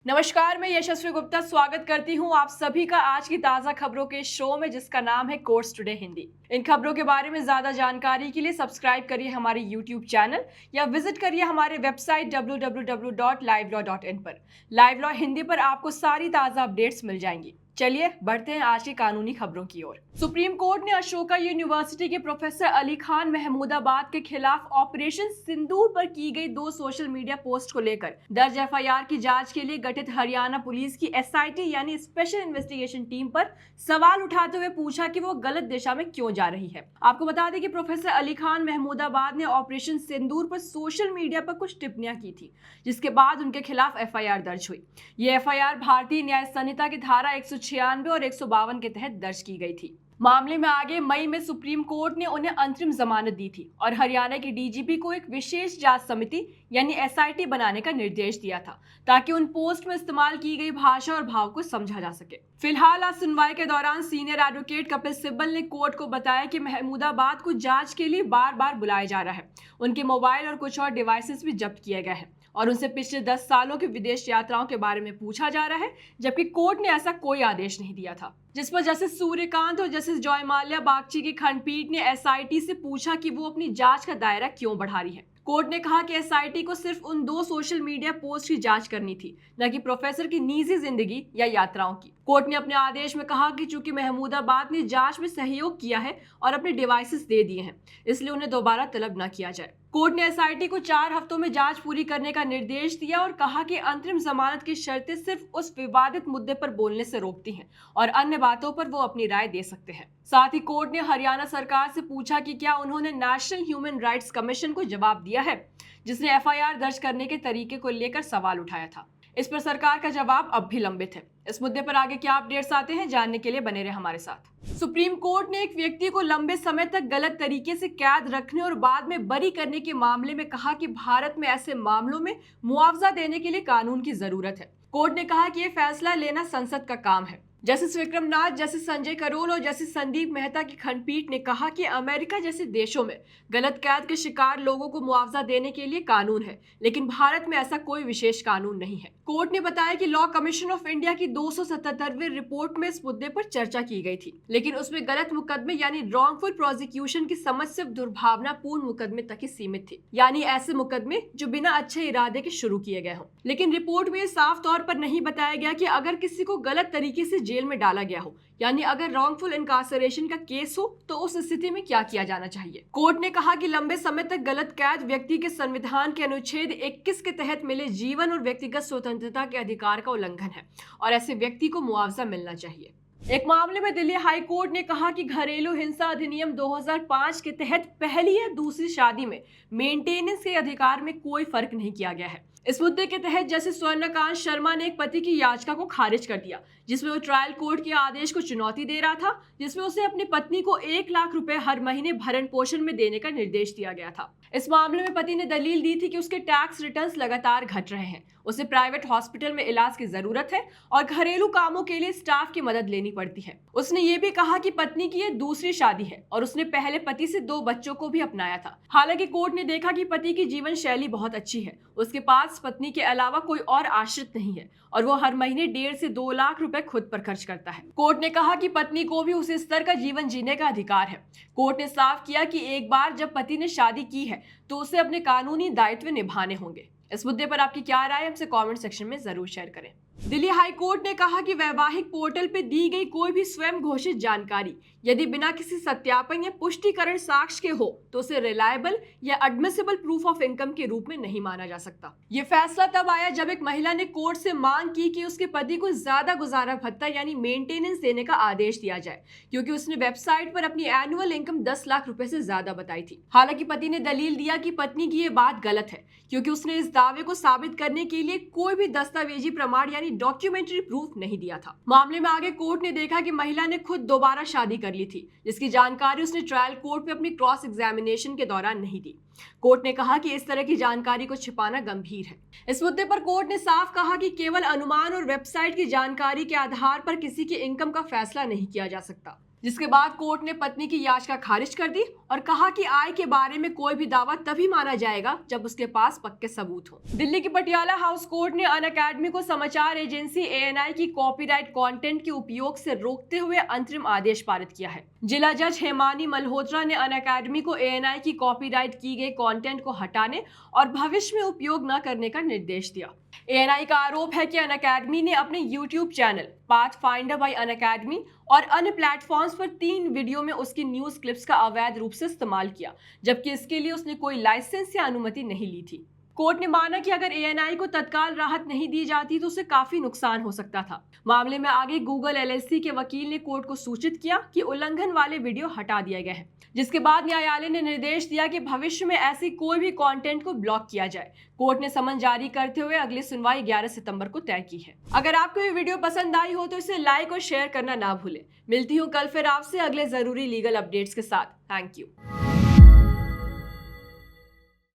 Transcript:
नमस्कार, मैं यशस्वी गुप्ता स्वागत करती हूं आप सभी का आज की ताजा खबरों के शो में जिसका नाम है कोर्स टुडे हिंदी। इन खबरों के बारे में ज्यादा जानकारी के लिए सब्सक्राइब करिए हमारे यूट्यूब चैनल या विजिट करिए हमारे वेबसाइट www.livelawin पर। लाइव लॉ हिंदी पर आपको सारी ताजा अपडेट्स मिल जाएंगी। चलिए बढ़ते हैं आज की कानूनी खबरों की ओर। सुप्रीम कोर्ट ने अशोका यूनिवर्सिटी के प्रोफेसर अली खान महमूदाबाद के खिलाफ ऑपरेशन सिंदूर पर की गई 2 सोशल मीडिया पोस्ट को लेकर दर्ज एफआईआर की जांच के लिए गठित हरियाणा पुलिस की एसआईटी यानी स्पेशल इन्वेस्टिगेशन टीम पर सवाल उठाते हुए पूछा कि वो गलत दिशा में क्यों जा रही है। आपको बता दें कि प्रोफेसर अली खान महमूदाबाद ने ऑपरेशन सिंदूर पर सोशल मीडिया पर कुछ टिप्पणियां की थी, जिसके बाद उनके खिलाफ एफआईआर दर्ज हुई। ये एफआईआर भारतीय न्याय संहिता की धारा 196 और 152 के तहत दर्ज की गई थी। मामले में आगे मई में सुप्रीम कोर्ट ने उन्हें अंतरिम जमानत दी थी और हरियाणा की डीजीपी को एक विशेष जांच समिति यानी एसआईटी बनाने का निर्देश दिया था ताकि उन पोस्ट में इस्तेमाल की गई भाषा और भाव को समझा जा सके। फिलहाल आज सुनवाई के दौरान सीनियर एडवोकेट कपिल सिब्बल ने कोर्ट को बताया कि महमूदाबाद को जांच के लिए बार बार बुलाया जा रहा है। उनके मोबाइल और कुछ और डिवाइसेस भी जब्त किए गए हैं और उनसे पिछले 10 सालों की विदेश यात्राओं के बारे में पूछा जा रहा है, जबकि कोर्ट ने ऐसा कोई आदेश नहीं दिया था। जिस पर जस्टिस सूर्यकांत और जस्टिस जयमाल्या बागची की खंडपीठ ने एसआईटी से पूछा कि वो अपनी जांच का दायरा क्यों बढ़ा रही है। कोर्ट ने कहा कि एसआईटी को सिर्फ उन 2 सोशल मीडिया पोस्ट की जांच करनी थी, न कि प्रोफेसर की निजी जिंदगी या यात्राओं की। कोर्ट ने अपने आदेश में कहा कि चूंकि महमूदाबाद ने जांच में सहयोग किया है और अपने डिवाइसेस दे दिए हैं, इसलिए उन्हें दोबारा तलब न किया जाए। कोर्ट ने एसआईटी को 4 हफ्तों में जांच पूरी करने का निर्देश दिया और कहा कि अंतरिम जमानत की शर्तें सिर्फ उस विवादित मुद्दे पर बोलने से रोकती हैं और अन्य बातों पर वो अपनी राय दे सकते हैं। साथ ही कोर्ट ने हरियाणा सरकार से पूछा कि क्या उन्होंने नेशनल ह्यूमन राइट्स कमीशन को जवाब दिया है, जिसने एफआईआर दर्ज करने के तरीके को लेकर सवाल उठाया था। इस पर सरकार का जवाब अब भी लंबित है। इस मुद्दे पर आगे क्या अपडेट्स आते हैं जानने के लिए बने रहे हमारे साथ। सुप्रीम कोर्ट ने एक व्यक्ति को लंबे समय तक गलत तरीके से कैद रखने और बाद में बरी करने के मामले में कहा कि भारत में ऐसे मामलों में मुआवजा देने के लिए कानून की जरूरत है। कोर्ट ने कहा कि यह फैसला लेना संसद का काम है। जस्टिस विक्रमनाथ, जस्टिस संजय करोल और जस्टिस संदीप मेहता की खंडपीठ ने कहा कि अमेरिका जैसे देशों में गलत कैद के शिकार लोगों को मुआवजा देने के लिए कानून है, लेकिन भारत में ऐसा कोई विशेष कानून नहीं है। कोर्ट ने बताया कि लॉ कमीशन ऑफ इंडिया की 277वीं रिपोर्ट में इस मुद्दे पर चर्चा की गई थी, लेकिन उसमें गलत मुकदमे यानी रॉन्गफुल प्रोसिक्यूशन की समझ सिर्फ दुर्भावनापूर्ण मुकदमे तक ही सीमित थी, यानी ऐसे मुकदमे जो बिना अच्छे इरादे के शुरू किए गए हों। लेकिन रिपोर्ट में साफ तौर पर नहीं बताया गया कि अगर किसी को गलत तरीके से जेल में डाला गया हो, यानी अगर रॉन्गफुल इनकार्सरेशन का केस हो, तो उस स्थिति में क्या किया जाना चाहिए। कोर्ट ने कहा कि लंबे समय तक गलत कैद व्यक्ति के संविधान के अनुच्छेद 21 के तहत मिले जीवन और व्यक्तिगत स्वतंत्रता के अधिकार का उल्लंघन है और ऐसे व्यक्ति को मुआवजा मिलना चाहिए। एक मामले में दिल्ली हाई कोर्ट ने कहा कि घरेलू हिंसा अधिनियम 2005 के तहत पहली या दूसरी शादी में मेंटेनेंस के अधिकार में कोई फर्क नहीं किया गया है। इस मुद्दे के तहत जस्टिस स्वर्णकांत शर्मा ने एक पति की याचिका को खारिज कर दिया, जिसमें वो ट्रायल कोर्ट के आदेश को चुनौती दे रहा था, जिसमें उसे अपनी पत्नी को 1 लाख रुपए हर महीने भरण पोषण में देने का निर्देश दिया गया था। इस मामले में पति ने दलील दी थी कि उसके टैक्स रिटर्न्स लगातार घट रहे हैं, उसे प्राइवेट हॉस्पिटल में इलाज की जरूरत है और घरेलू कामों के लिए स्टाफ की मदद लेनी पड़ती है। उसने ये भी कहा कि पत्नी की ये दूसरी शादी है और उसने पहले पति से 2 बच्चों को भी अपनाया था। हालांकि कोर्ट ने देखा कि पति की जीवन शैली बहुत अच्छी है, उसके पास पत्नी के अलावा कोई और आश्रित नहीं है और वो हर महीने 1.5 से 2 लाख रुपए खुद पर खर्च करता है। कोर्ट ने कहा कि पत्नी को भी उसी स्तर का जीवन जीने का अधिकार है। कोर्ट ने साफ किया कि एक बार जब पति ने शादी की है तो उसे अपने कानूनी दायित्व निभाने होंगे। इस मुद्दे पर आपकी क्या राय है, हमसे कमेंट सेक्शन में जरूर शेयर करें। दिल्ली हाई कोर्ट ने कहा कि वैवाहिक पोर्टल पे दी गई कोई भी स्वयं घोषित जानकारी यदि बिना किसी सत्यापन या पुष्टिकरण साक्ष्य के हो तो उसे रिलायबल या एडमिसिबल प्रूफ ऑफ इनकम के रूप में नहीं माना जा सकता। ये फैसला तब आया जब एक महिला ने कोर्ट से मांग की कि उसके पति को ज्यादा गुजारा भत्ता यानी मेंटेनेंस देने का आदेश दिया जाए, क्योंकि उसने वेबसाइट पर अपनी एनुअल इनकम 10 लाख रुपए से ज्यादा बताई थी। हालांकि पति ने दलील दिया कि पत्नी की ये बात गलत है, क्योंकि उसने इस दावे को साबित करने के लिए कोई भी दस्तावेजी प्रमाण यानी डॉक्यूमेंट्री प्रूफ नहीं दिया था। मामले में आगे कोर्ट ने देखा कि महिला ने खुद दोबारा शादी कर ली थी, जिसकी जानकारी उसने ट्रायल कोर्ट में अपनी क्रॉस एग्जामिनेशन के दौरान नहीं दी। कोर्ट ने कहा कि इस तरह की जानकारी को छिपाना गंभीर है। इस मुद्दे पर कोर्ट ने साफ कहा कि केवल अनुमान और वेबसाइट की जानकारी के आधार पर किसी की इनकम का फैसला नहीं किया जा सकता। जिसके बाद कोर्ट ने पत्नी की याचिका खारिज कर दी और कहा कि आय के बारे में कोई भी दावा तभी माना जाएगा जब उसके पास पक्के सबूत हो। दिल्ली की पटियाला हाउस कोर्ट ने अनअकैडमी को समाचार एजेंसी एएनआई की कॉपीराइट कंटेंट के उपयोग से रोकते हुए अंतरिम आदेश पारित किया है। जिला जज हेमानी मल्होत्रा ने अनअकैडमी को एएनआई की कॉपीराइट की गई कंटेंट को हटाने और भविष्य में उपयोग न करने का निर्देश दिया। एएनआई का आरोप है कि अनअकैडमी ने अपने YouTube channel path finder bye Unacademy और अन्य प्लेटफॉर्म्स पर 3 वीडियो में उसकी न्यूज क्लिप्स का अवैध रूप से इस्तेमाल किया, जबकि इसके लिए उसने कोई लाइसेंस या अनुमति नहीं ली थी। कोर्ट ने माना कि अगर एएनआई को तत्काल राहत नहीं दी जाती तो उसे काफी नुकसान हो सकता था। मामले में आगे गूगल एलएलसी के वकील ने कोर्ट को सूचित किया कि उल्लंघन वाले वीडियो हटा दिए गए हैं, जिसके बाद न्यायालय ने निर्देश दिया कि भविष्य में ऐसी कोई भी कंटेंट को ब्लॉक किया जाए। कोर्ट ने समन जारी करते हुए अगली सुनवाई 11 सितंबर को तय की है। अगर आपको ये वीडियो पसंद आई हो तो इसे लाइक और शेयर करना ना भूलें। मिलती हूँ कल फिर आपसे अगले जरूरी लीगल अपडेट्स के साथ। Thank you.